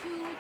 3.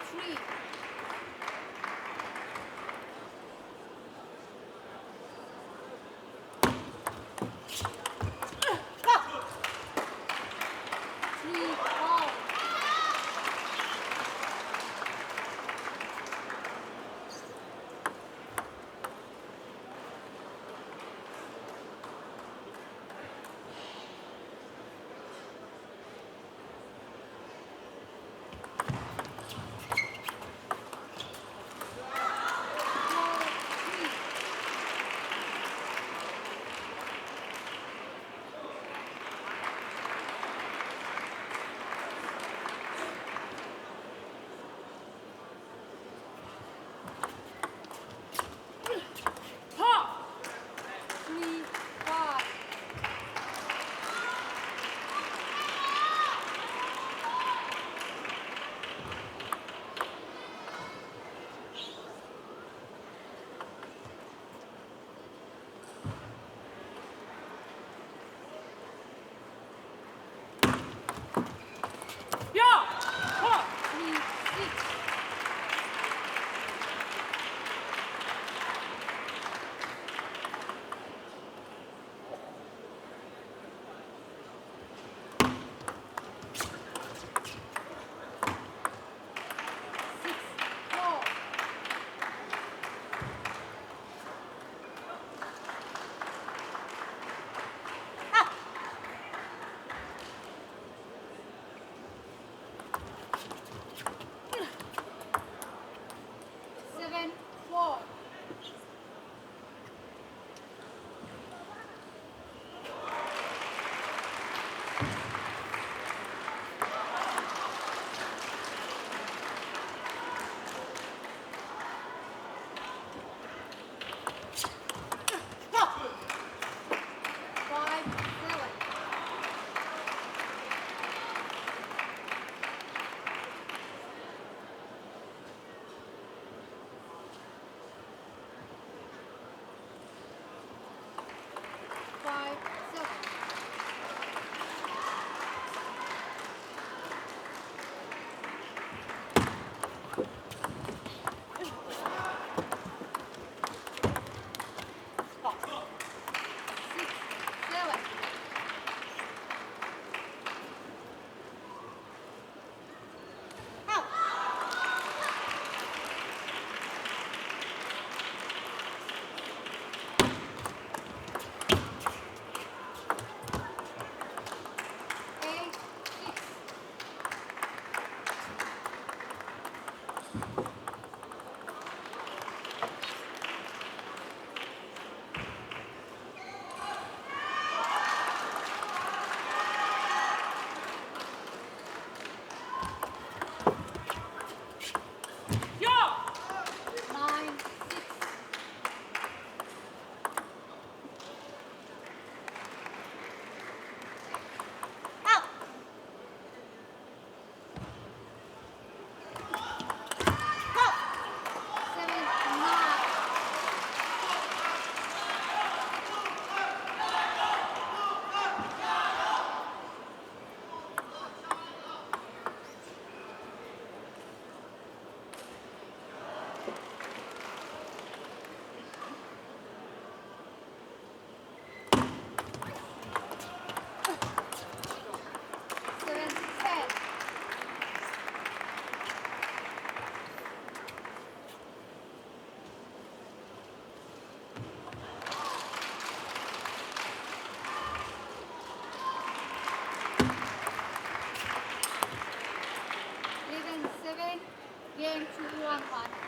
Game 2-1-1.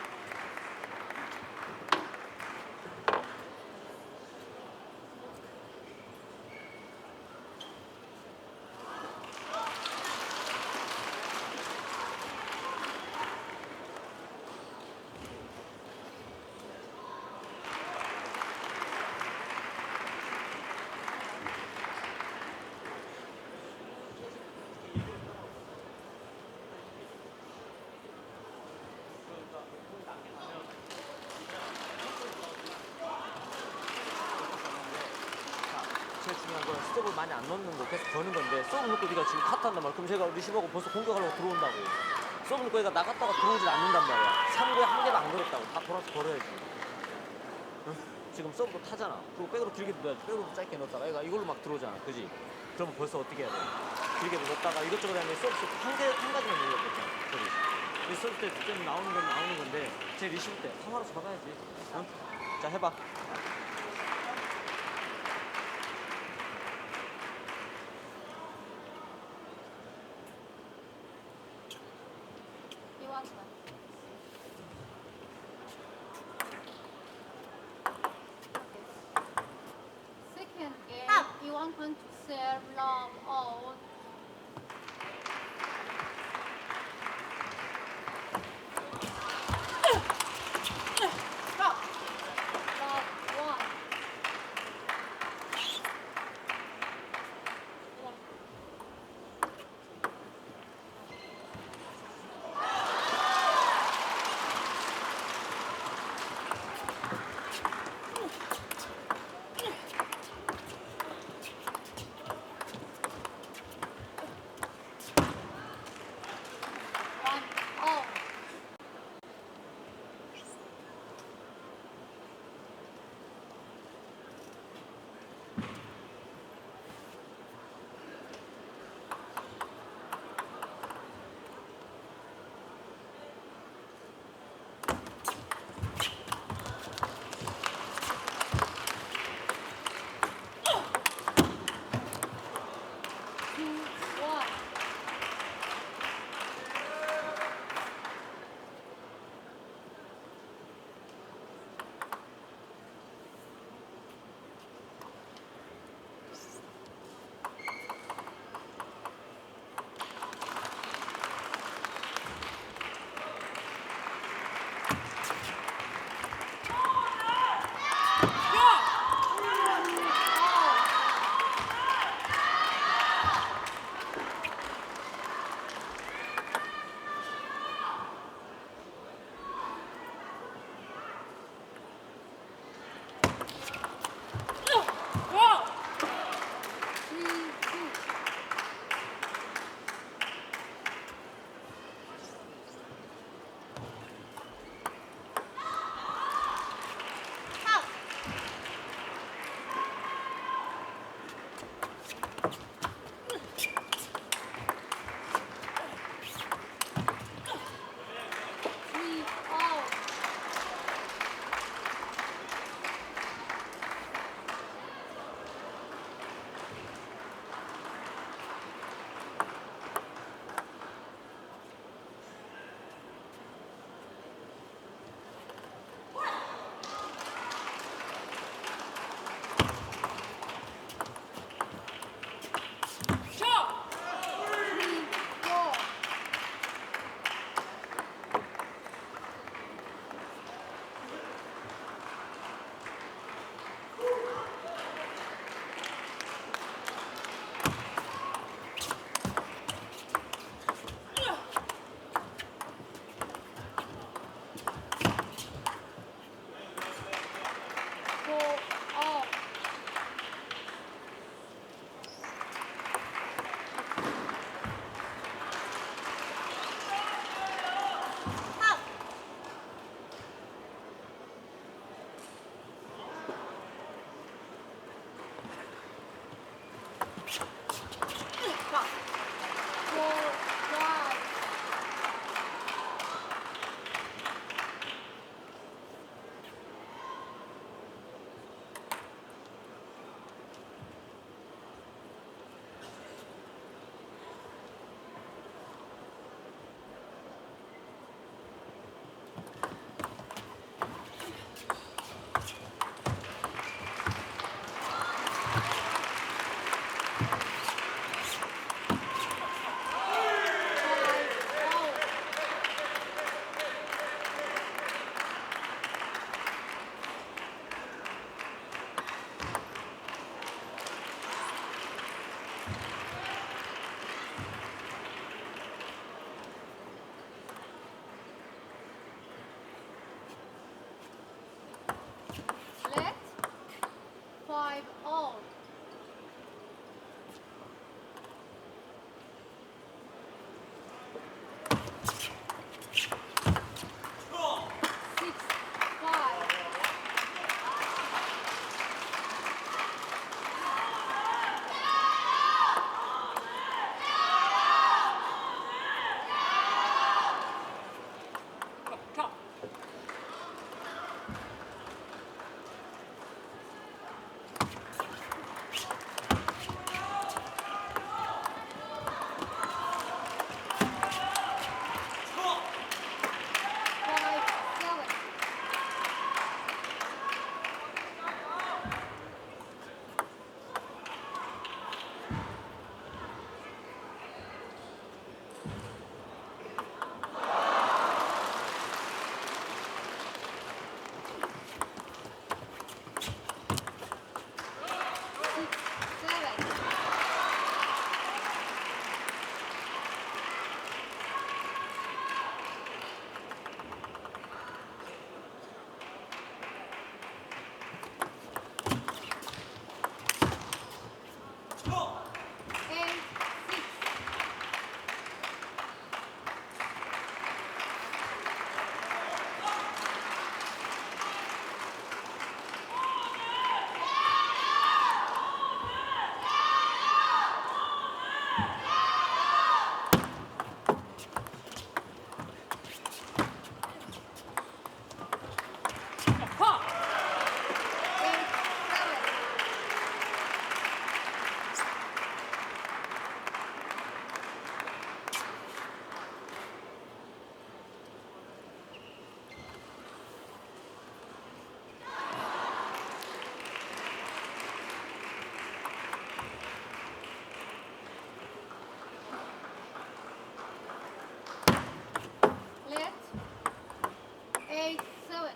제일 중요한 건 스톱을 많이 안 넣는 거 계속 거는 건데, 스톱을 넣고 네가 지금 카트한단 말이야. 그럼 제가 리시브하고 벌써 공격하려고 들어온다고. 서브는 거기가 나갔다가 들어오질 않는단 말이야. 3구에 한 개도 안 걸었다고. 다 돌아서 걸어야지. 응? 지금 서브도 타잖아. 그리고 백으로 길게 넣어야지. 백으로 짧게 넣었다가 얘가 이걸로 막 들어오잖아. 그지? 그러면 벌써 어떻게 해야 돼? 길게 넣었다가 이것저것 하면 서브 한 가지만 넣으려고 그지? 이 서브 때 득점 나오는 건 나오는 건데 제 리시브 때 하나로 잡아야지. 응? 자, 해봐. 이완관. Second game, 이완관 to serve long out. Stop. Long one. One out. Two, one. Three out. Three, four. Four out. Four, one. Five out. 8, 8, 7.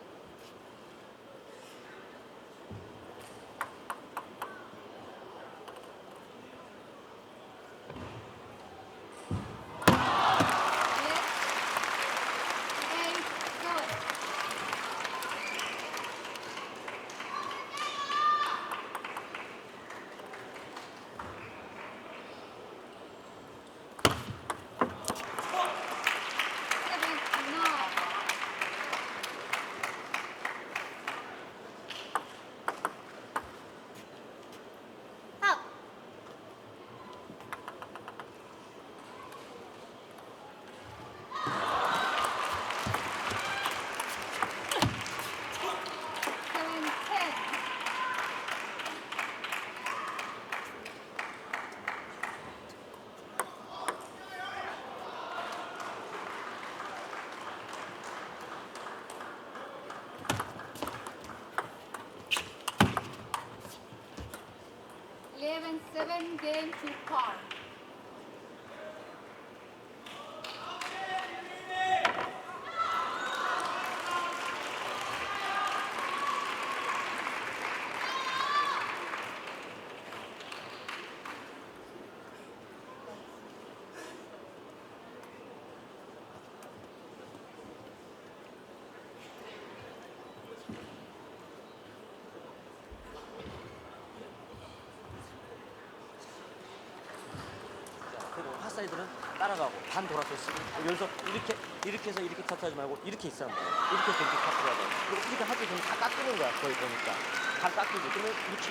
Seven game to par. 사이드는 따라가고 반 돌아서 여기서 이렇게 해서 이렇게 카트하지 말고 이렇게 있으란 말이야. 이렇게 해서 이렇게 카트를 하자. 그리고 이렇게 하기 전에 다 깎이는 거야. 거의 보니까 다 깎이고 그러면 이렇게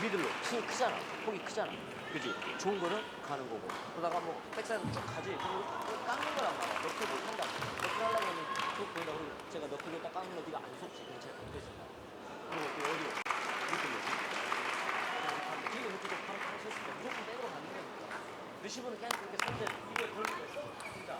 미들로 스윙이 크잖아. 폭이 크잖아. 그지? 좋은 거는 가는 거고 그러다가 뭐 백사이드 쭉 가지. 그리고 깎는 거란 말이야. 너클 못 한다. 너클 하려고 하면 쭉 보인다. 그리고 제가 너클로 딱 깎는 거 네가 안 속지. 그럼 제가 안 되지. 그리고 또 어디로? 이렇게 뒤에 이렇게 바로 섰을 때 무조건 백으로 가는 거니까. 리시브는 그냥 그렇게 선제 이게 걸리고 있어. 진짜.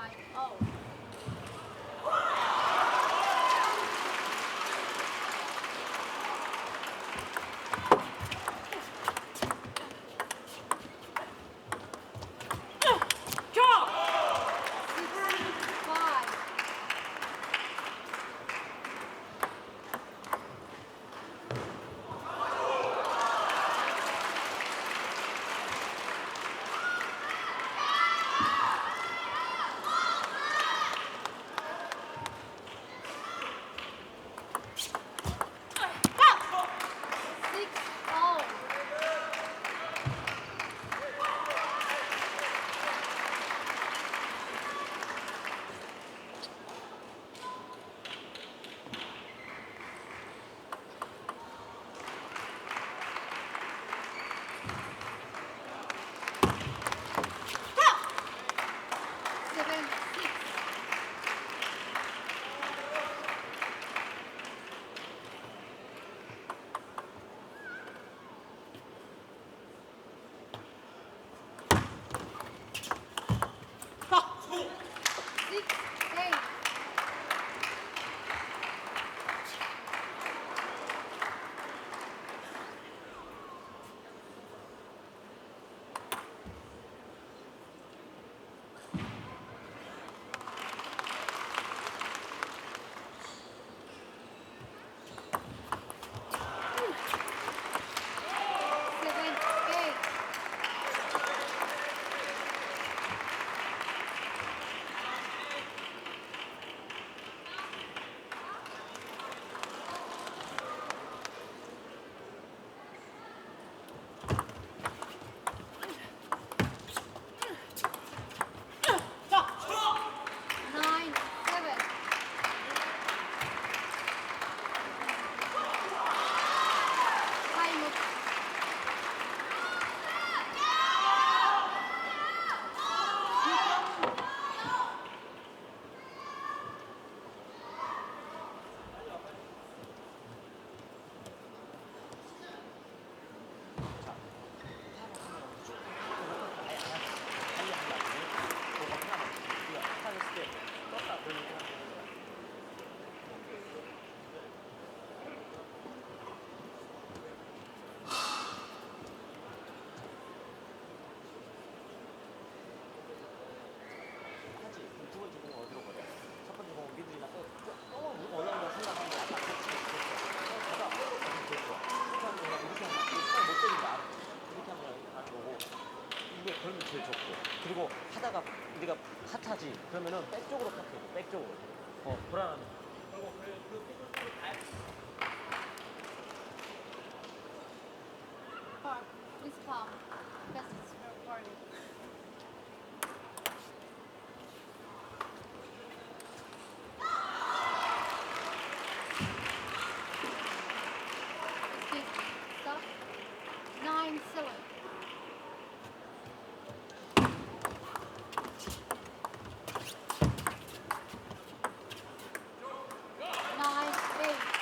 9, oh. 그러면 제일 좋고. 그리고 하다가 우리가 핫하지. 그러면은 백 쪽으로 컷해야 돼. 백 쪽으로. 불안하면. 그리고 This palm. Because it's recording. Okay, stop. 9-7. 9-8.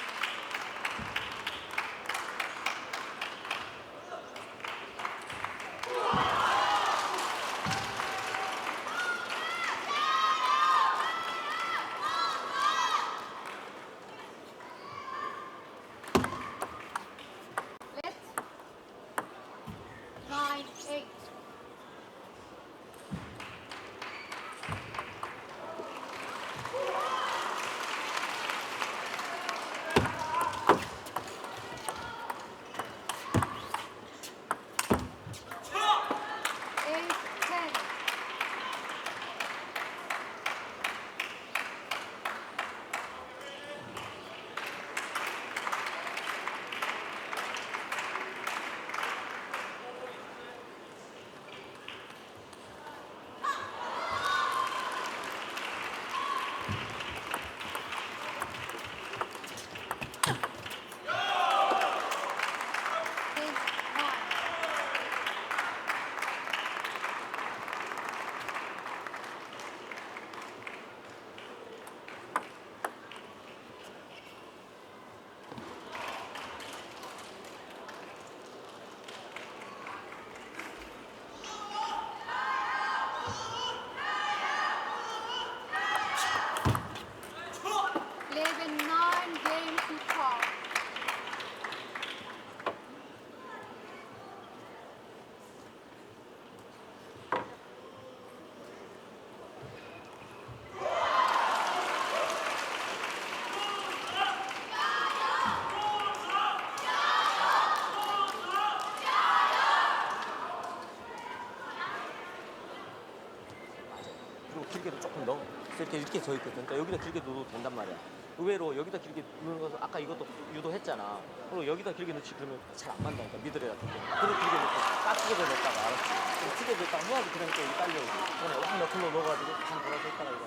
그리고 길게도 조금 넣어. 이렇게 서 있거든. 그러니까 여기다 길게 넣어도 된단 말이야. 의외로 여기다 길게 넣는 것은 아까 이것도 유도했잖아. 그리고 여기다 길게 넣지 그러면 잘 안 맞다니까 미들에 같은 게. 그리고 길게 넣고 까치게 넣었다가 알았지. 좀 튀게 넣었다가 후하게 그냥 또 딸려오고. 그냥 확 너클로 넣어가지고 반 돌아서 있다가 이거.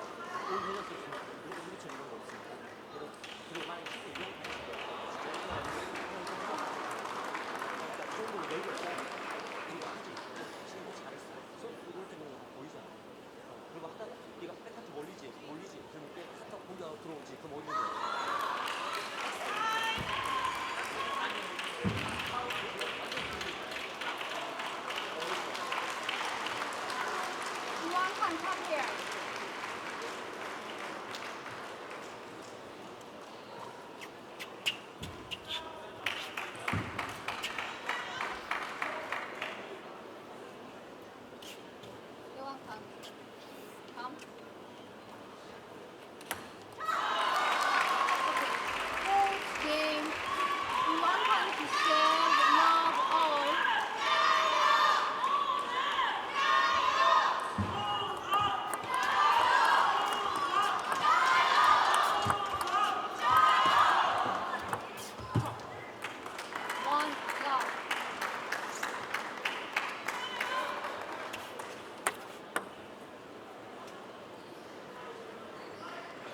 여기 해줄 수 있으면 이렇게 밀쳐 이런 거 있으니까. 그리고 만약에 튀게 이런 거 하는 거야. 진짜 좋은 걸 내고 있어야 돼. 그리고 알지? 지금 잘했어. 손 이럴 때는 보이잖아. 그리고 하다가 얘가 백한테 몰리지. 그러면 꽤 딱 공격 들어오지. 그럼 어디 있는 이완칸 come here. 이완칸 come. First game, 이완칸 to serve love all. One love.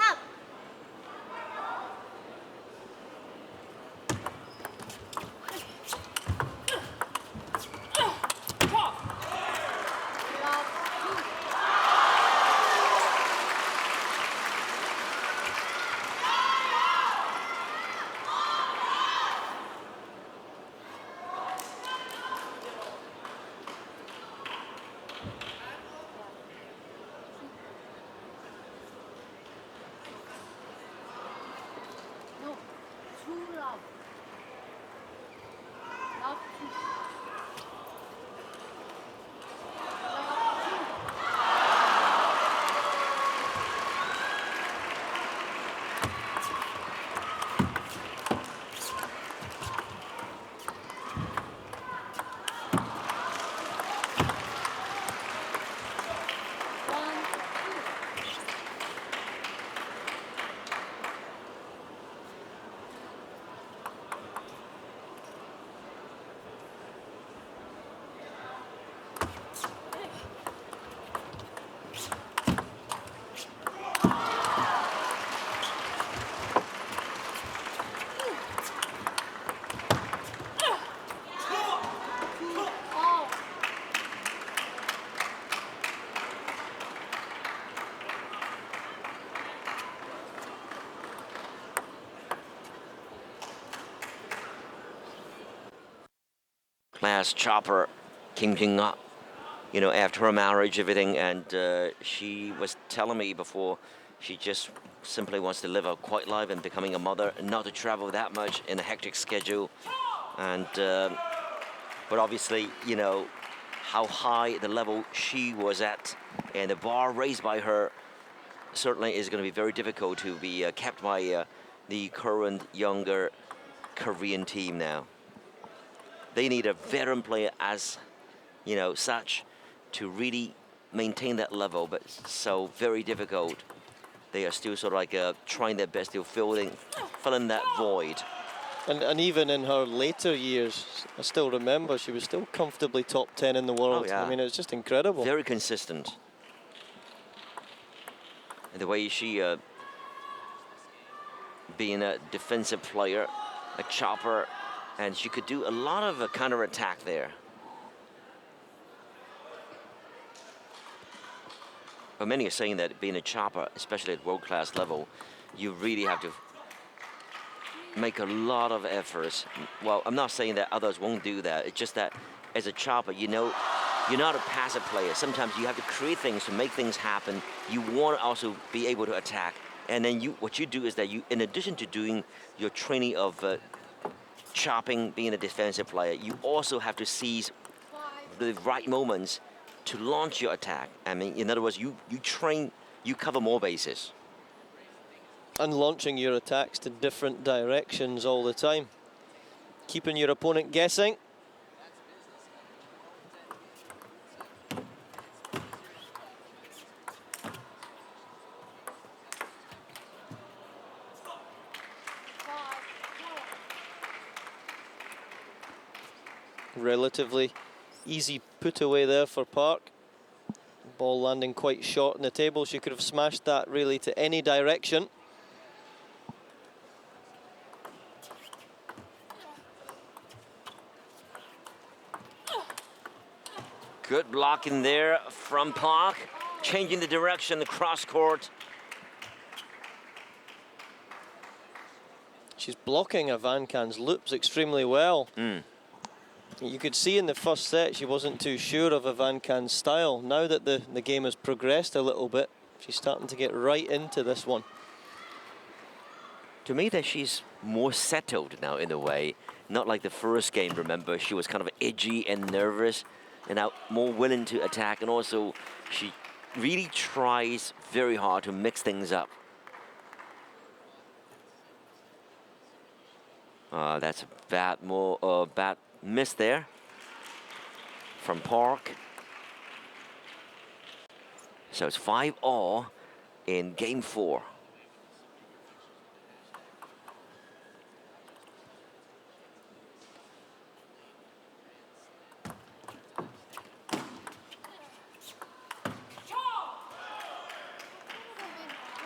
Up. Love two. No, two love. Love two. Love two. One, two. Two, all. Class chopper Kim Jing up, you know, after her marriage, everything, and she was telling me before she just simply wants to live a quiet life and becoming a mother and not to travel that much in a hectic schedule. And but obviously, you know, how high the level she was at and the bar raised by her certainly is going to be very difficult to be kept by the current younger Korean team now. They need a veteran player as, you know, such to really maintain that level, but so very difficult. They are still sort of like trying their best to fill in that void. And even in her later years, I still remember she was still comfortably top 10 in the world. Oh, yeah. I mean, it was just incredible. Very consistent. And the way she, being a defensive player, a chopper, and she could do a lot of counter-attack there. But many are saying that being a chopper, especially at world-class level, you really have to make a lot of efforts. Well, I'm not saying that others won't do that. It's just that as a chopper, you know, you're not a passive player. Sometimes you have to create things to make things happen. You want to also be able to attack. And then what you do is that you, in addition to doing your training of chopping, being a defensive player, you also have to seize the right moments to launch your attack. I mean, in other words, you train, you cover more bases. And launching your attacks to different directions all the time. Keeping your opponent guessing. Relatively easy put away there for Park. Ball landing quite short on the table. She could have smashed that really to any direction. Good blocking there from Park, changing the direction, the cross court. She's blocking IVANCAN's loops extremely well. You could see in the first set she wasn't too sure of IVANCAN's style. Now that the game has progressed a little bit, she's starting to get right into this one. To me, that she's more settled now in a way. Not like the first game, remember, she was kind of edgy and nervous, and now more willing to attack, and also she really tries very hard to mix things up. That's a bad miss there from Park. So it's 5-all in game 4.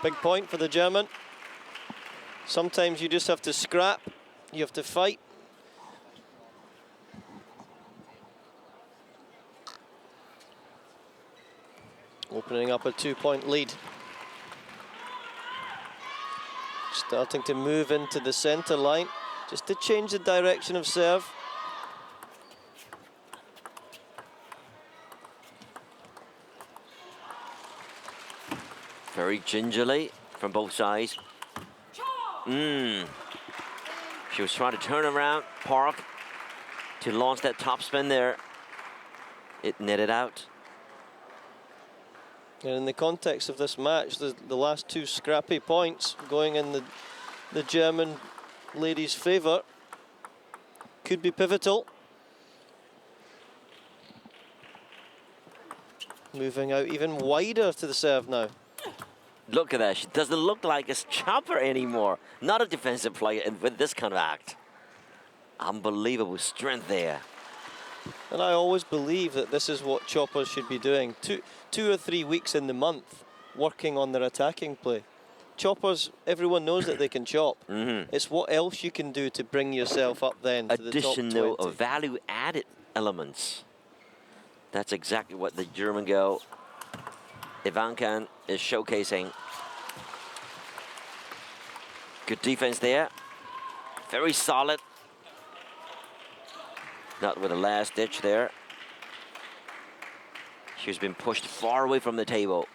Big point for the German. Sometimes you just have to scrap, you have to fight. Opening up a 2-point lead. Starting to move into the center line, just to change the direction of serve. Very gingerly from both sides. She was trying to turn around Park to launch that top-spin there. It netted out. And in the context of this match, the last 2 scrappy points going in the German ladies' favour could be pivotal. Moving out even wider to the serve now. Look at that. She doesn't look like a chopper anymore. Not a defensive player with this kind of act. Unbelievable strength there. And I always believe that this is what choppers should be doing. Two or 3 weeks in the month working on their attacking play. Choppers, everyone knows that they can chop. It's what else you can do to bring yourself up then to the top 20. Additional value-added elements. That's exactly what the German girl IVANCAN is showcasing. Good defense there. Very solid. Not with the last ditch there. She's been pushed far away from the table.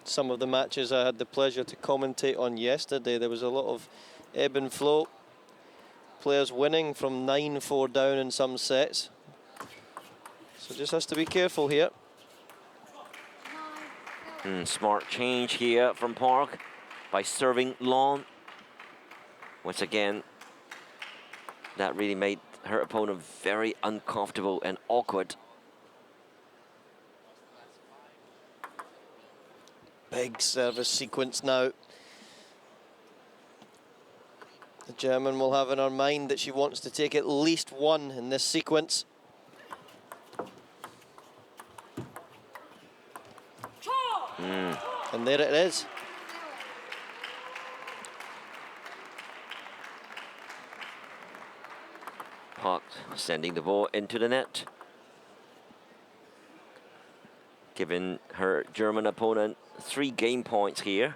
Some of the matches I had the pleasure to commentate on yesterday, there was a lot of ebb and flow. Players winning from 9-4 down in some sets. So just has to be careful here. Smart change here from Park by serving long. Once again, that really made her opponent very uncomfortable and awkward. Big service sequence now. The German will have in her mind that she wants to take at least one in this sequence. And there it is. Park sending the ball into the net, giving her German opponent 3 game points here.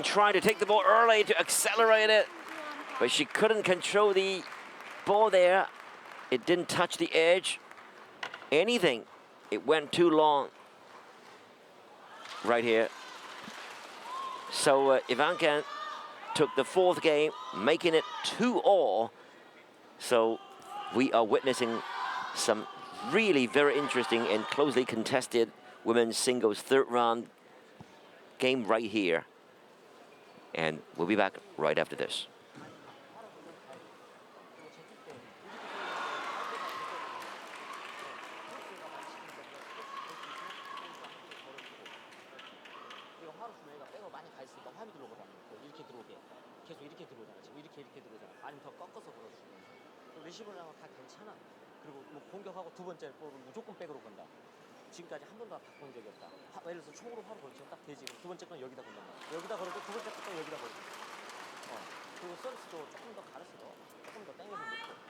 Trying to take the ball early to accelerate it, but she couldn't control the ball there. It didn't touch the edge. Anything. It went too long. Right here. So IVANCAN took the 4th game, making it 2-all. So we are witnessing some really very interesting and closely contested women's singles 3rd round game right here. And we'll be back right after this. 내가 화를 주면 얘가 백으로 많이 가 있으니까 화면 들어오거든. 이렇게 들어오게. 계속 이렇게 들어오잖아. 지금 이렇게 들어오잖아. 아니면 더 꺾어서 걸어주고. 리시브를 하면 다 괜찮아. 그리고 뭐 공격하고 두 번째 볼은 무조건 백으로 건다. 지금까지 한 번도 바꾼 적이 없다. 예를 들어서 총으로 화를 걸치면 딱 되지. 두 번째 건 여기다 건단 말이야. 여기다 걸어도 두 번째 건 여기다 걸어도. 그리고 서비스도 조금 더 가르쳐. 조금 더 땡겨서 놓고.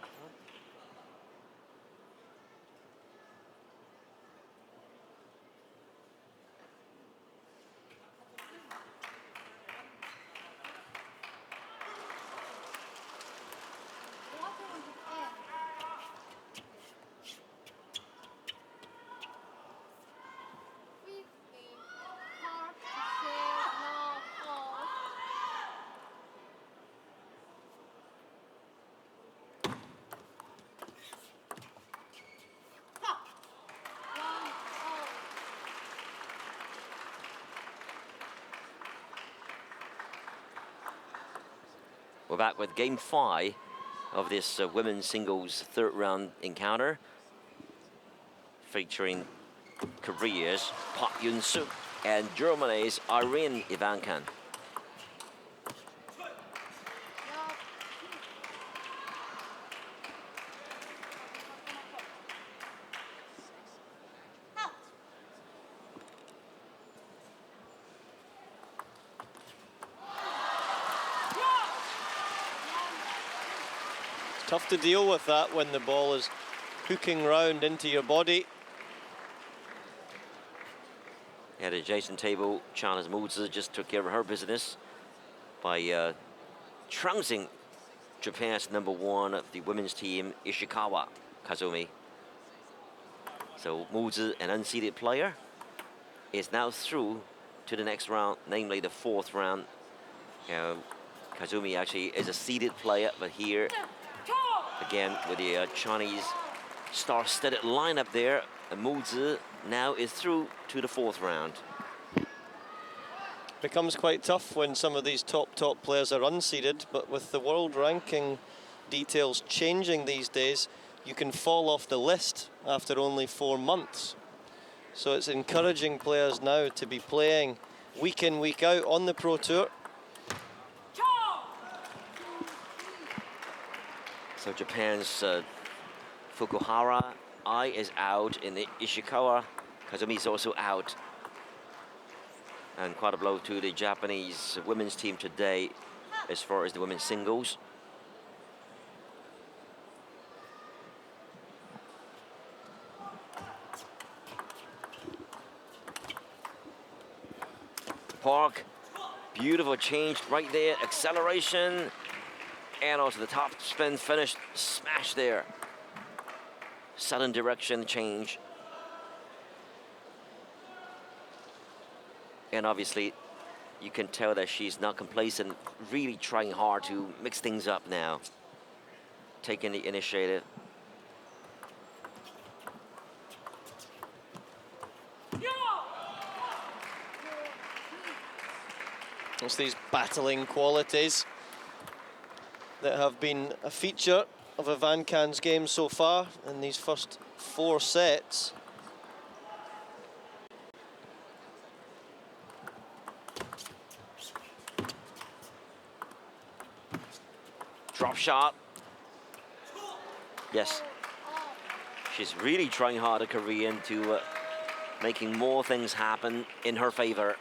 We're back with game 5 of this women's singles third round encounter, featuring Korea's Park Youngsook and Germany's Irene IVANCAN. Tough to deal with that when the ball is hooking round into your body. At the adjacent table, China's Muzi just took care of her business by trouncing Japan's #1 of the women's team, Ishikawa Kazumi. So Muzi, an unseeded player, is now through to the next round, namely the 4th round. Kazumi actually is a seeded player, but here, again, with the Chinese star-studded lineup there, Muzi now is through to the 4th round. Becomes quite tough when some of these top players are unseeded, but with the world ranking details changing these days, you can fall off the list after only 4 months. So it's encouraging players now to be playing week in, week out on the Pro Tour. So Japan's Fukuhara Ai is out, and the Ishikawa Kazumi is also out. And quite a blow to the Japanese women's team today as far as the women's singles. Park, beautiful change right there, acceleration, and also the top spin finish, smash there. Sudden direction change. And obviously, you can tell that she's not complacent, really trying hard to mix things up now. Taking the initiative. It's these battling qualities that have been a feature of IVANCAN's game so far in these first 4 sets. Drop shot. Yes. She's really trying hard, a Korean, to making more things happen in her favor.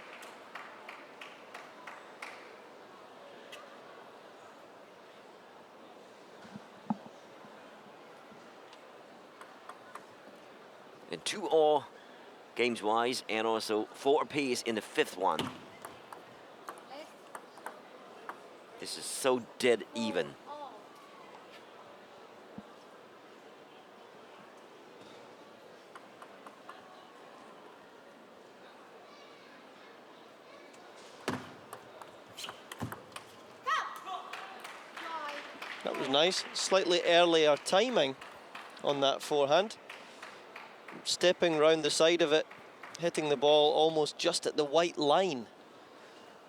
And 2-all games-wise, and also 4 apiece in the 5th one. This is so dead even. That was nice. Slightly earlier timing on that forehand. Stepping round the side of it, hitting the ball almost just at the white line.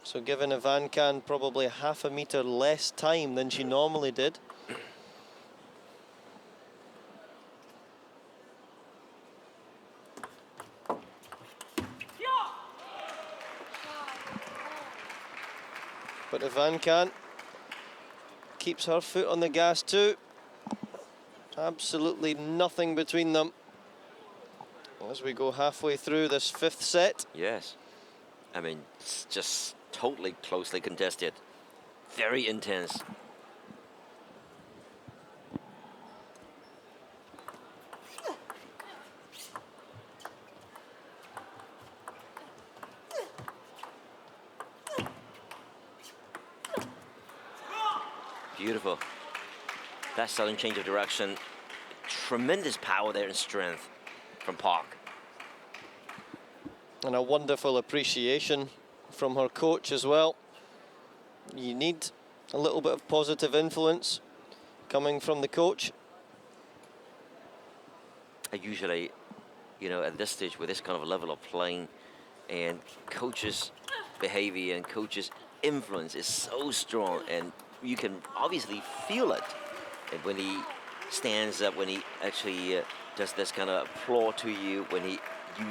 So giving IVANCAN probably half a metre less time than she normally did. But IVANCAN keeps her foot on the gas too. Absolutely nothing between them as we go halfway through this 5th set. Yes. I mean, it's just totally closely contested. Very intense. Beautiful. That sudden change of direction. Tremendous power there and strength from Park. And a wonderful appreciation from her coach as well. You need a little bit of positive influence coming from the coach. Usually, you know, at this stage with this kind of level of playing and coaches' behavior and coaches' influence is so strong, and you can obviously feel it. And when he stands up, when he actually does this kind of applaud to you, when he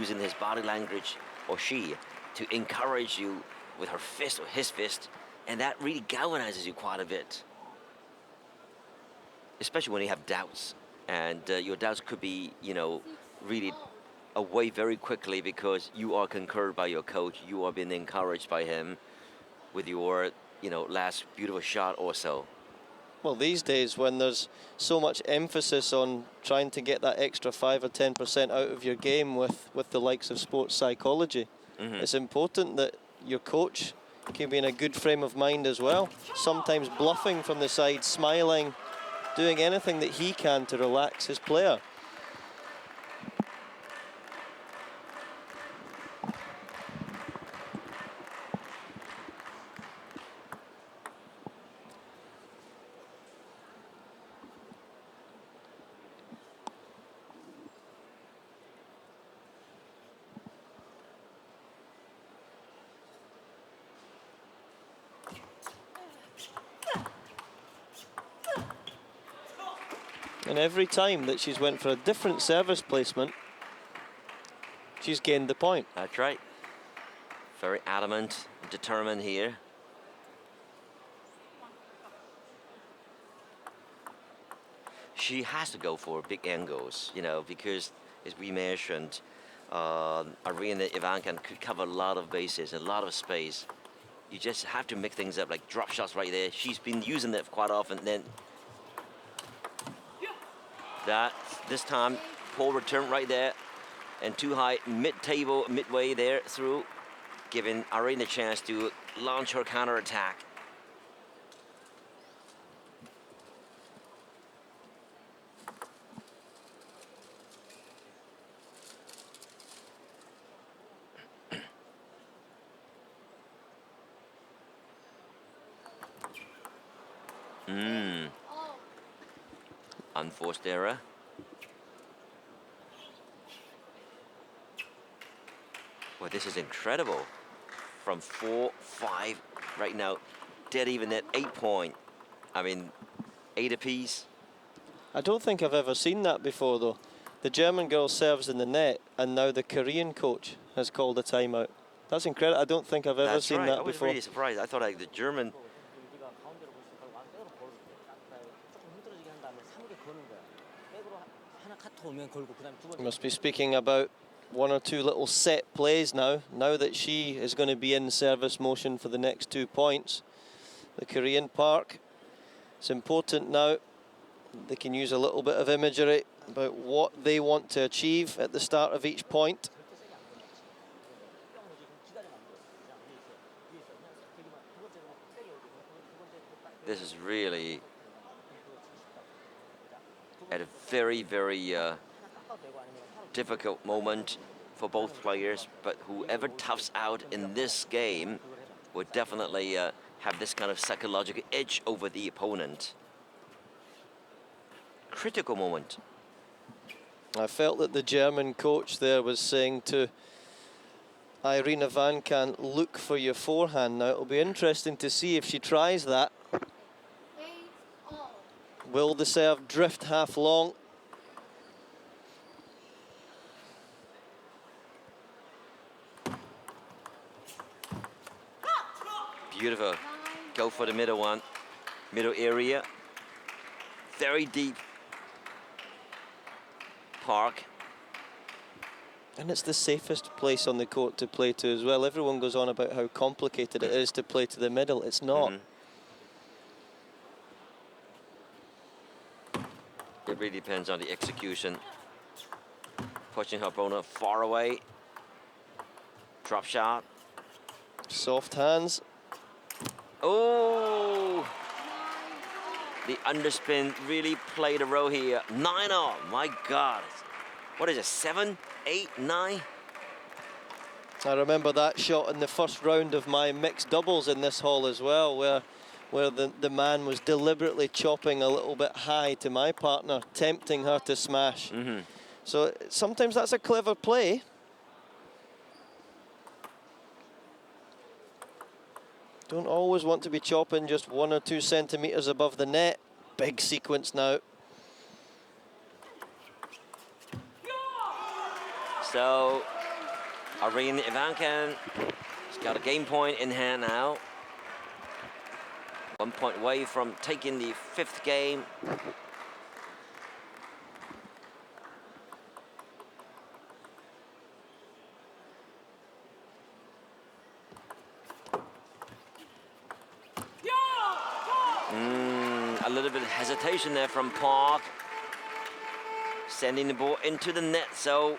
using his body language, or she, to encourage you with her fist or his fist, and that really galvanizes you quite a bit. Especially when you have doubts, and your doubts could be, you know, really away very quickly because you are concurred by your coach, you are being encouraged by him with your, you know, last beautiful shot or so. Well, these days when there's so much emphasis on trying to get that extra 5 or 10% out of your game with the likes of sports psychology, it's important that your coach can be in a good frame of mind as well. Sometimes bluffing from the side, smiling, doing anything that he can to relax his player. And every time that she's went for a different service placement, she's gained the point. That's right. Very adamant, determined here. She has to go for big angles, you know, because as we mentioned, Irene and IVANCAN could cover a lot of bases, a lot of space. You just have to make things up, like drop shots right there. She's been using that quite often. Then that this time, poor return right there, and too high mid-table, midway there through, giving Irene a chance to launch her counter-attack. Unforced error. Well, this is incredible. From 4-5 right now, dead even at 8 point. I mean, 8 apiece. I don't think I've ever seen that before though. The German girl serves in the net and now the Korean coach has called a timeout. That's incredible. I don't think I've ever seen that I was before. really surprised. I thought like the German. Must be speaking about one or two little set plays now that she is going to be in service motion for the next 2 points. The Korean Park, it's important now they can use a little bit of imagery about what they want to achieve at the start of each point. This is really at a very, very difficult moment for both players, but whoever toughs out in this game will definitely have this kind of psychological edge over the opponent. Critical moment. I felt that the German coach there was saying to Irene IVANCAN look for your forehand. Now, it'll be interesting to see if she tries that. 8-all. Will the serve drift half long? Beautiful. Go for the middle one. Middle area. Very deep. Park. And it's the safest place on the court to play to as well. Everyone goes on about how complicated it is to play to the middle. It's not. It really depends on the execution. Pushing her opponent far away. Drop shot. Soft hands. Oh! The underspin really played a role here. 9-all. My God. What is it? 7, 8, 9? I remember that shot in the first round of my mixed doubles in this hall as well, where the man was deliberately chopping a little bit high to my partner, tempting her to smash. So sometimes that's a clever play. Don't always want to be chopping just 1 or 2 centimeters above the net. Big sequence now. So, Irene IVANCAN has got a game point in hand now. 1 point away from taking the 5th game. A little bit of hesitation there from Park. Sending the ball into the net. So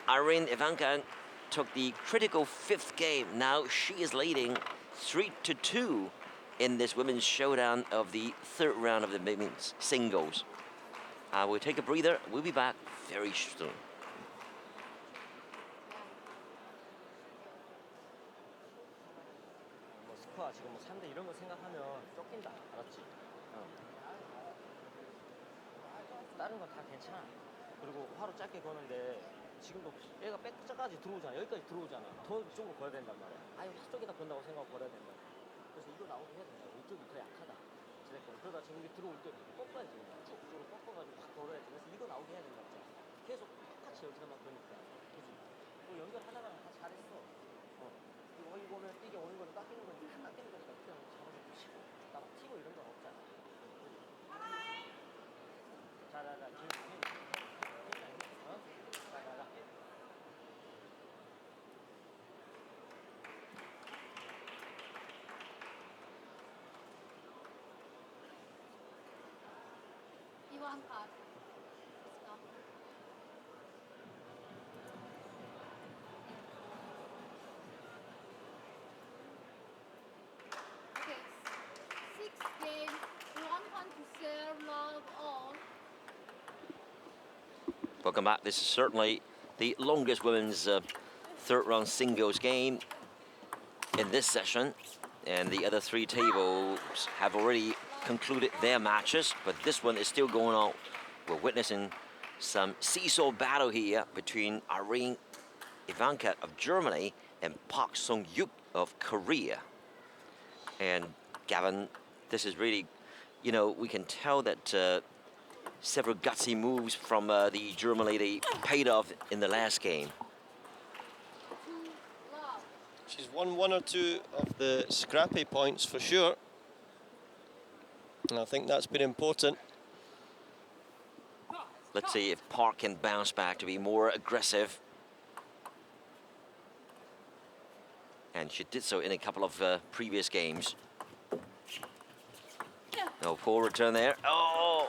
Irene IVANCAN took the critical 5th game. Now she is leading 3-2 in this women's showdown of the 3rd round of the women's singles. We'll take a breather. We'll be back very soon. 스코어 지금 뭐 3대 이런 거 생각하면 쫓긴다. 알았지? 다른 건 다 괜찮아. 그리고 화로 짧게 거는데 지금도 얘가 백까지 들어오잖아. 여기까지 들어오잖아. 더 이쪽으로 걸어야 된단 말이야. 아예 확쪽에다 건다고 생각하고 걸어야 된다. 그래서 이거 나오게 해야 된다. 이쪽이 더 약하다. 그러다 지금 여기 들어올 때 꺾어야지. 쭉 이쪽으로 꺾어가지고 확 걸어야지. 그래서 이거 나오게 해야 된다. 계속 똑같이 여기서만 그러니까. 그지? 또 연결하다가 다 잘했어. 여기 보면 이게 오는 거는 깎이는 거니까 깎이는 거니까 그냥 잡아서 치고 딱 튀고 이런 건 없잖아. 자자자 자자자. 이완칸. Okay, 6th game, Iwankan to serve love on. Welcome back. This is certainly the longest women's 3rd round singles game in this session. And the other 3 tables have already concluded their matches, but this one is still going on. We're witnessing some seesaw battle here between Irene IVANCAN of Germany and Park Sung-yuk of Korea. And Gavin, this is really, you know, we can tell that several gutsy moves from the German lady paid off in the last game. She's won 1 or 2 of the scrappy points for sure. And I think that's been important. Let's see if Park can bounce back to be more aggressive. And she did so in a couple of previous games. No poor return there. Oh!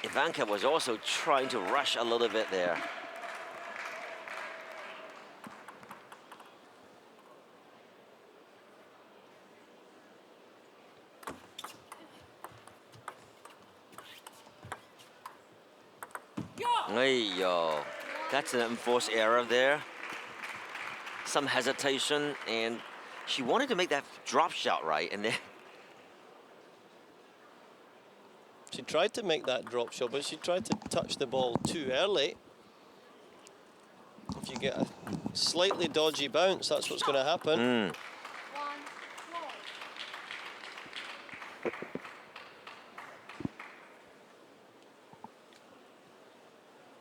IVANCAN was also trying to rush a little bit there. Hey, yo. That's an enforced error there. Some hesitation, and she wanted to make that drop shot right, and then She tried to make that drop shot, but she tried to touch the ball too early. If you get a slightly dodgy bounce, that's what's going to happen. 1 floor.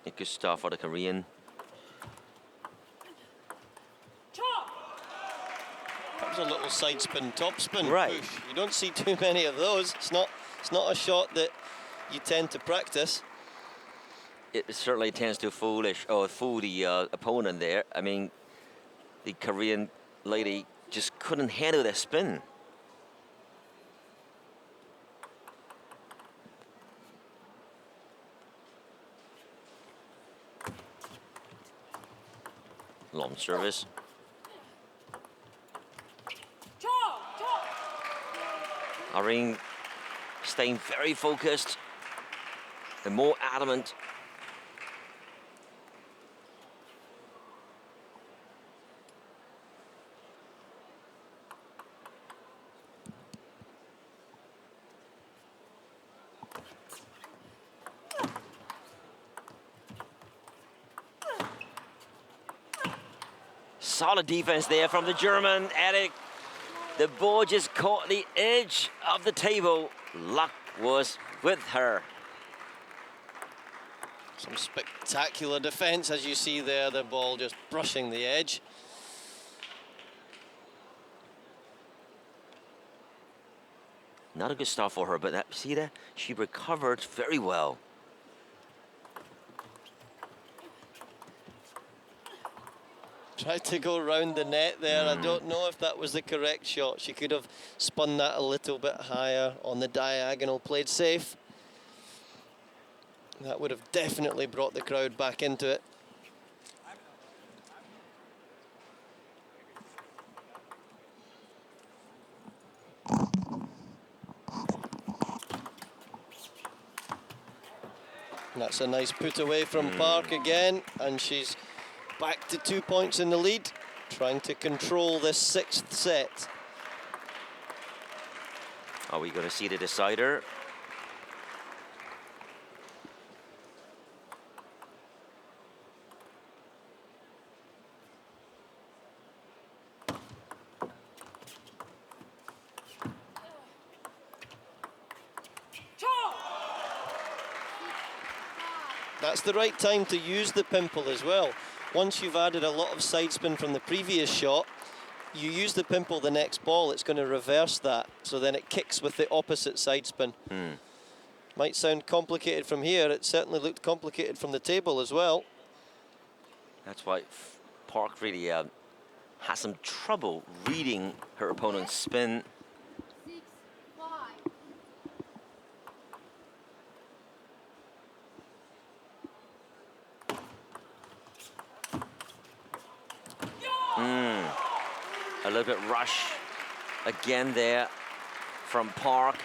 A good start for the Korean. That was a little side spin, top spin Right. push. You don't see too many of those. It's not a shot that you tend to practice. It certainly tends to fool the opponent there. I mean, the Korean lady just couldn't handle that spin. Long service. Irene staying very focused and more adamant. Solid defense there from the German. Eric, the ball just caught the edge of the table. Luck was with her. Some spectacular defense, as you see there, the ball just brushing the edge. Not a good start for her, but see that? She recovered very well. Tried to go round the net there. I don't know if that was the correct shot. She could have spun that a little bit higher on the diagonal, played safe. That would have definitely brought the crowd back into it. And that's a nice put away from Park again, and she's back to 2 points in the lead, trying to control this sixth set. Are we going to see the decider? That's the right time to use the pimple as well. Once you've added a lot of side spin from the previous shot, you use the pimple the next ball, it's going to reverse that. So then it kicks with the opposite side spin. Might sound complicated from here. It certainly looked complicated from the table as well. That's why Park really had some trouble reading her opponent's spin. 6 5. A little bit rush again there from Park.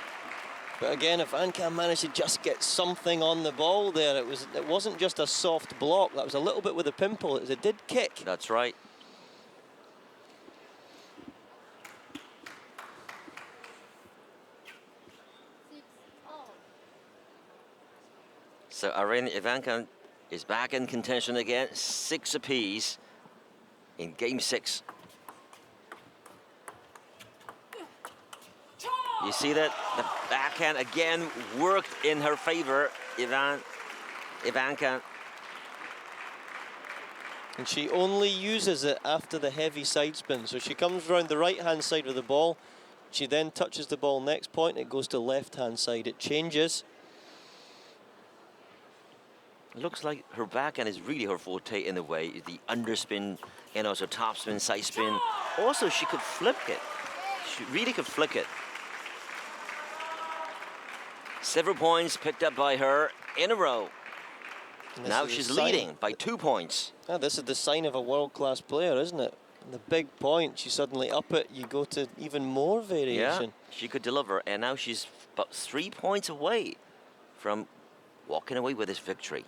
But again, if IVANCAN managed to just get something on the ball there, it wasn't just a soft block. That was a little bit with a pimple. It did kick. That's right. So Irene IVANCAN is back in contention again, 6 apiece in game 6. You see that the backhand again worked in her favor, IVANCAN. And she only uses it after the heavy side spin. So she comes around the right-hand side of the ball. She then touches the ball next point. It goes to left-hand side. It changes. It looks like her backhand is really her forte in a way. The underspin and also topspin, side spin. Also, she could flip it. She really could flick it. Several points picked up by her in a row. Now she's leading by 2 points. Ah, this is the sign of a world-class player, isn't it? And the big point, you suddenly up it, you go to even more variation. Yeah, she could deliver, and now she's about 3 points away from walking away with this victory.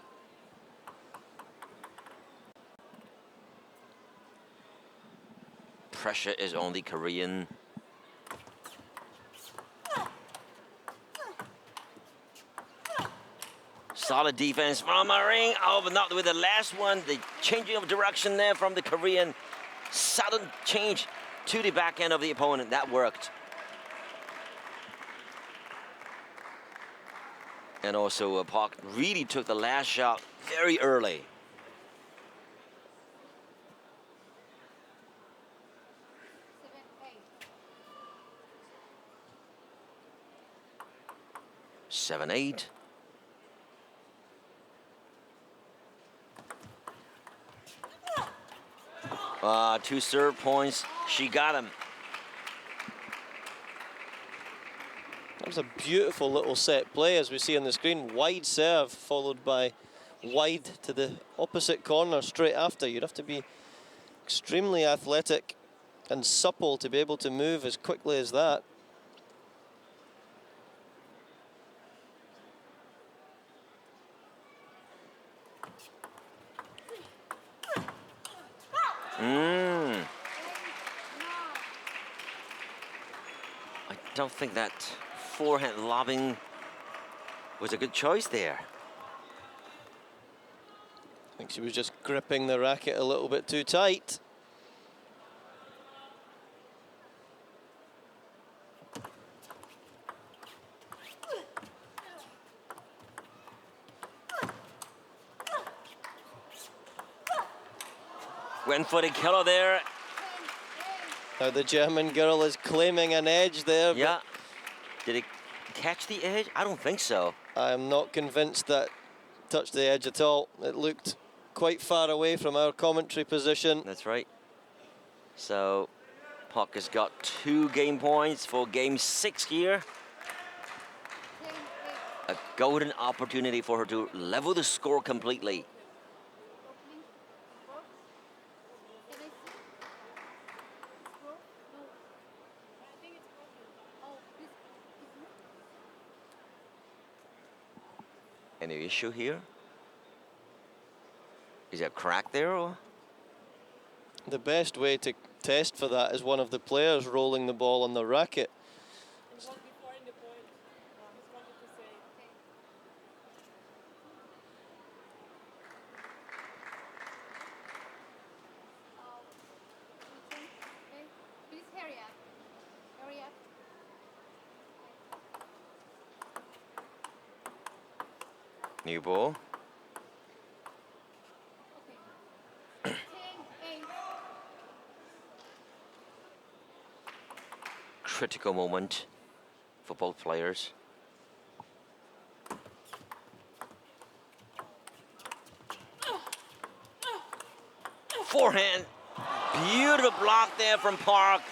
Pressure is on the Korean. Solid defense from Irene. Oh, but not with the last one. The changing of direction there from the Korean. Sudden change to the backhand of the opponent. That worked. And also Park really took the last shot very early. Seven, 7-8. eight. 2 serve points. She got him. That was a beautiful little set play, as we see on the screen. Wide serve followed by wide to the opposite corner straight after. You'd have to be extremely athletic and supple to be able to move as quickly as that. I don't think that forehand lobbing was a good choice there. I think she was just gripping the racket a little bit too tight. Went for the killer there. Now the German girl is claiming an edge there. Yeah. Did it catch the edge? I don't think so. I'm not convinced that touched the edge at all. It looked quite far away from our commentary position. That's right. So Park has got 2 game points for game 6 here. 10, 8. A golden opportunity for her to level the score completely. Any issue here? Is there a crack there? Or? The best way to test for that is one of the players rolling the ball on the racket. Please hurry up. Hurry up. New ball. Okay. 10, 8. Critical moment for both players. Forehand. Beautiful block there from Park.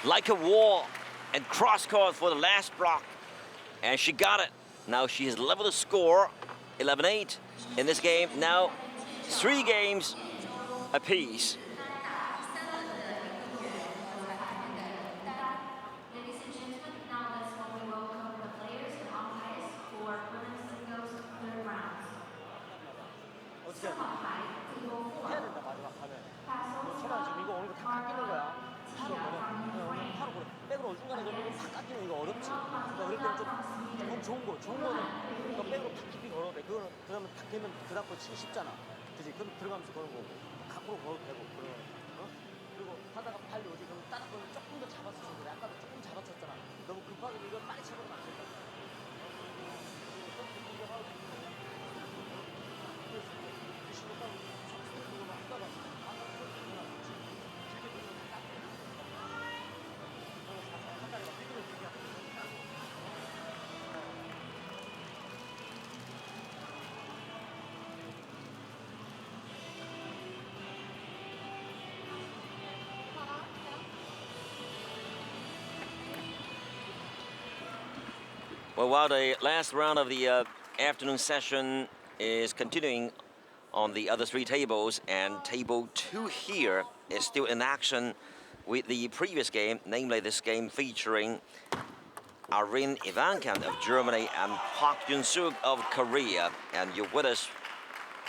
Like a wall. And cross court for the last block. And she got it. Now she has leveled the score. 11-8 in this game. Now 3 games apiece. 해야 된다 마지막 하면. 천안 지금 이거 오는 거 다 깎이는 거야. 팔로 보내. 팔로 보내. 백으로 중간에 걸리면 다 깎이는 거 어렵지. 그러니까 그럴 때는 좀 좋은 거는 그러니까 백으로 다 깊이 걸어도 돼. 그거는 그러면 다 되면 그다음 거 치기 쉽잖아. 그지? 그럼 들어가면서 거는 거고. 각으로 걸어도 되고 그런. 어? 그리고 하다가 팔이 오지 그럼 다른 거는 조금 더 잡았었어. 그래. 아까도 조금 잡았었잖아. 너무 급하게 이걸 빨리 쳐버리면 안 된다. Well, while the last round of the afternoon session is continuing on the other 3 tables, and table 2 here is still in action with the previous game, namely this game featuring Irene IVANCAN of Germany and Park Youngsook of Korea. And you're with us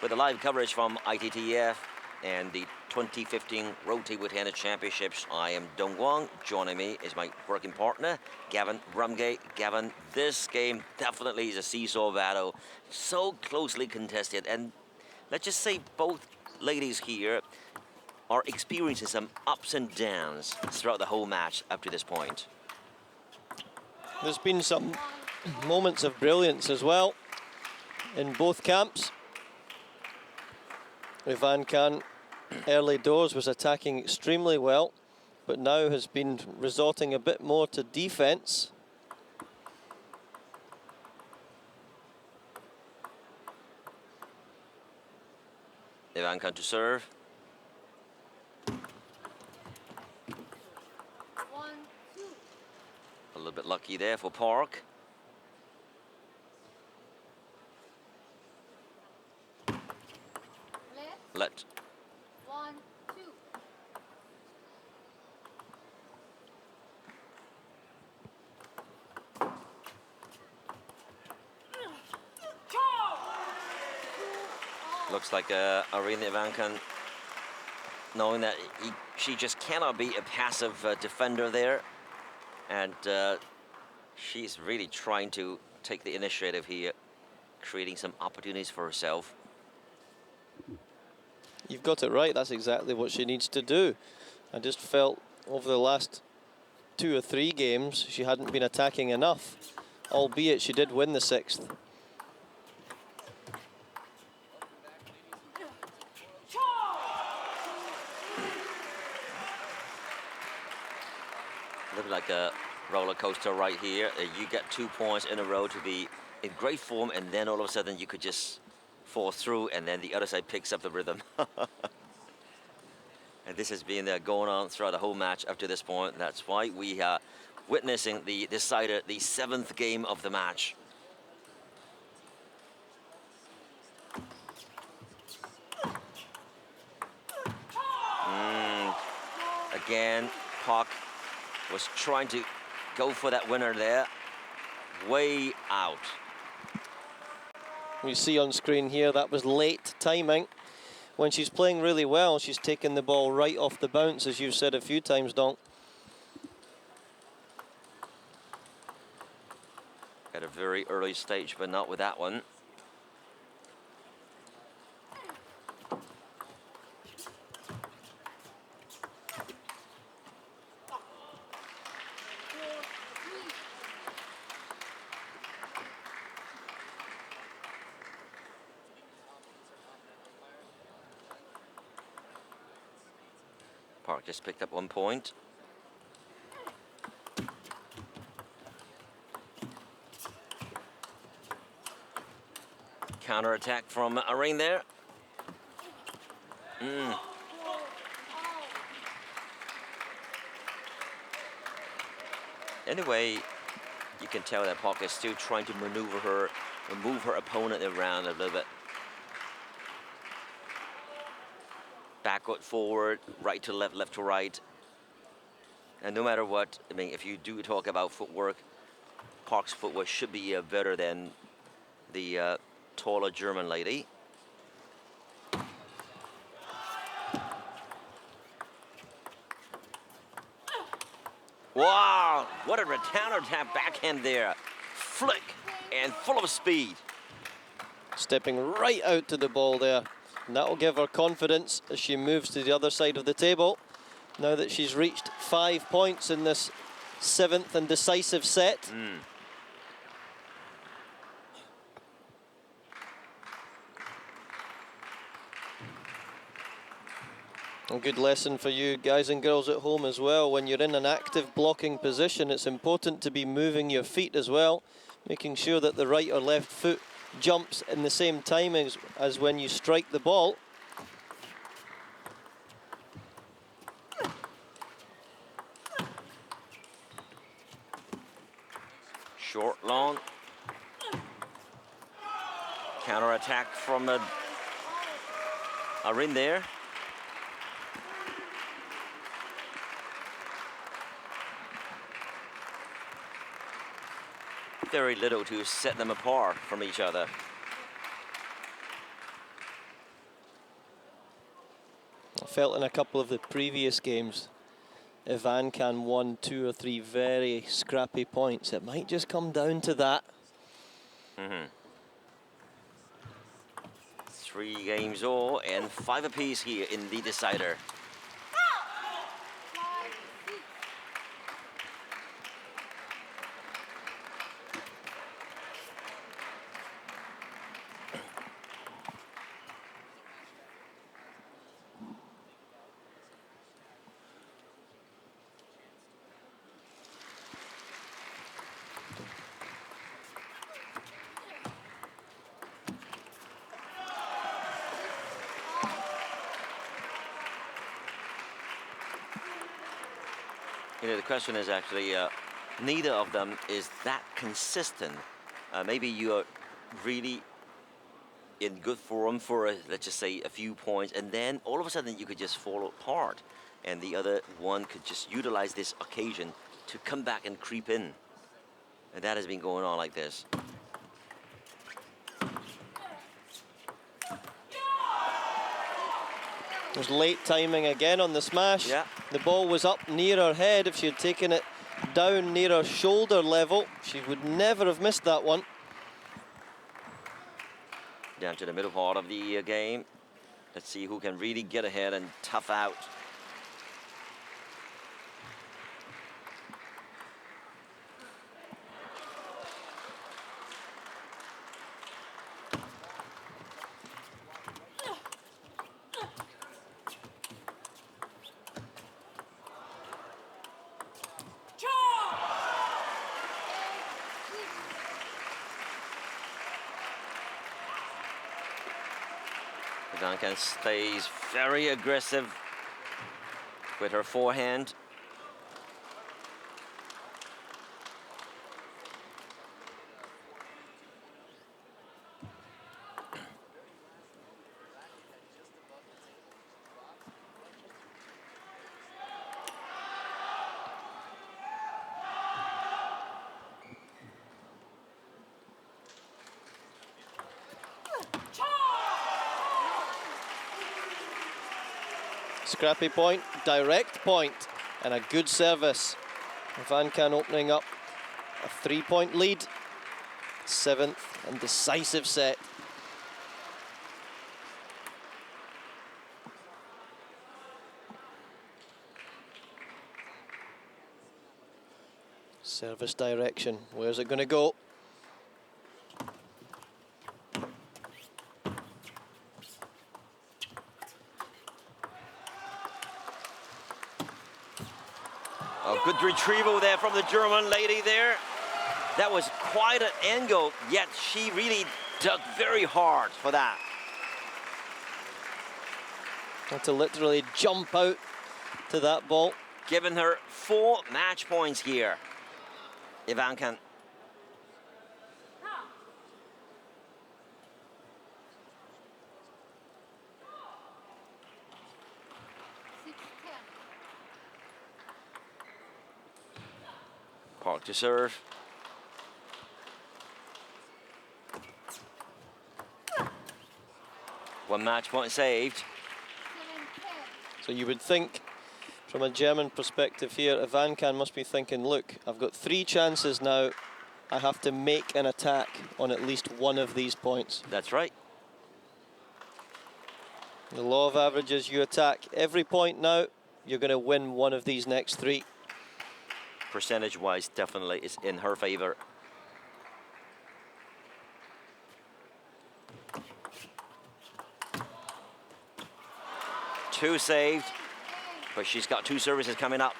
with the live coverage from ITTF and the 2015 Road Table Tennis Championships. I am Dong Wang. Joining me is my working partner, Gavin Rumgate. Gavin, this game definitely is a seesaw battle. So closely contested. And let's just say both ladies here are experiencing some ups and downs throughout the whole match up to this point. There's been some moments of brilliance as well in both camps. IVANCAN early doors was attacking extremely well, but now has been resorting a bit more to defense. IVANCAN to serve. 1, 2. A little bit lucky there for Park. Let. 1, 2. Looks like Irene IVANCAN, knowing that she just cannot be a passive defender there. And she's really trying to take the initiative here, creating some opportunities for herself. You've got it right, that's exactly what she needs to do. I just felt over the last 2 or 3 games she hadn't been attacking enough, albeit she did win the 6th. A little bit like a roller coaster right here. You get 2 points in a row to be in great form, and then all of a sudden you could just fall through, and then the other side picks up the rhythm. And this has been going on throughout the whole match up to this point. That's why we are witnessing the 7th game of the match. Again, Park was trying to go for that winner there. Way out. You see on screen here, that was late timing. When she's playing really well, she's taken the ball right off the bounce, as you've said a few times, Donk. At a very early stage, but not with that one. Park just picked up 1 point. Counter attack from Irene there. Anyway, you can tell that Park is still trying to maneuver her and move her opponent around a little bit. Backward, forward, right to left, left to right. And no matter what, I mean, if you do talk about footwork, Park's footwork should be better than the taller German lady. Wow, what a counter-attack backhand there. Flick and full of speed. Stepping right out to the ball there. And that will give her confidence as she moves to the other side of the table. Now that she's reached 5 points in this 7th and decisive set. A good lesson for you guys and girls at home as well. When you're in an active blocking position, it's important to be moving your feet as well, making sure that the right or left foot jumps in the same timing as when you strike the ball. Short, long. Counter attack from Irene there. Very little to set them apart from each other. I felt in a couple of the previous games, IVANCAN won 2 or 3 very scrappy points. It might just come down to that. 3 games all and 5 apiece here in the decider. 5-6. You know, the question is actually, neither of them is that consistent. Maybe you are really in good form for, let's just say, a few points, and then all of a sudden you could just fall apart, and the other one could just utilize this occasion to come back and creep in. And that has been going on like this. There's late timing again on the smash. Yeah. The ball was up near her head. If she had taken it down near her shoulder level, she would never have missed that one. Down to the middle part of the game. Let's see who can really get ahead and tough out. IVANCAN stays very aggressive with her forehand. Scrappy point, direct point, and a good service. IVANCAN opening up a 3-point lead. 7th and decisive set. Service direction, where's it going to go? A good retrieval there from the German lady there. That was quite an angle, yet she really dug very hard for that. Had to literally jump out to that ball. Giving her 4 match points here, IVANCAN. Park to serve. One match point saved. So you would think, from a German perspective here, IVANCAN must be thinking, look, I've got 3 chances now. I have to make an attack on at least one of these points. That's right. The law of averages, you attack every point now, you're going to win one of these next 3. Percentage-wise, definitely is in her favor. Two saved, but she's got 2 services coming up.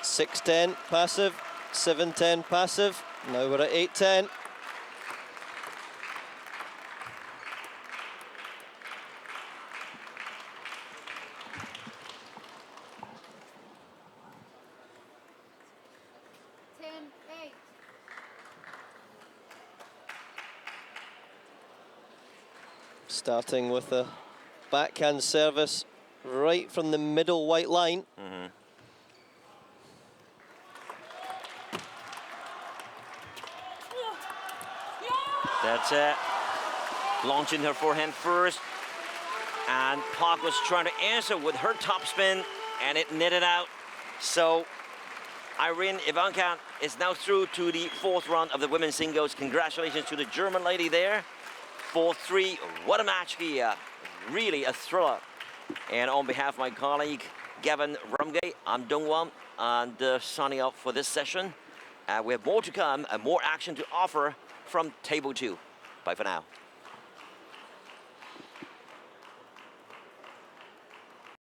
6-10 passive, 7-10 passive. Now we're at 8-10. Starting with a backhand service right from the middle white line. That's it. Launching her forehand first. And Park was trying to answer with her topspin, and it netted out. So Irene IVANCAN is now through to the fourth round of the women's singles. Congratulations to the German lady there. 4-3, what a match here. Really a thriller. And on behalf of my colleague, Gavin Rumgay, I'm Dongwon, and signing off for this session. We have more to come and more action to offer from Table 2. Bye for now.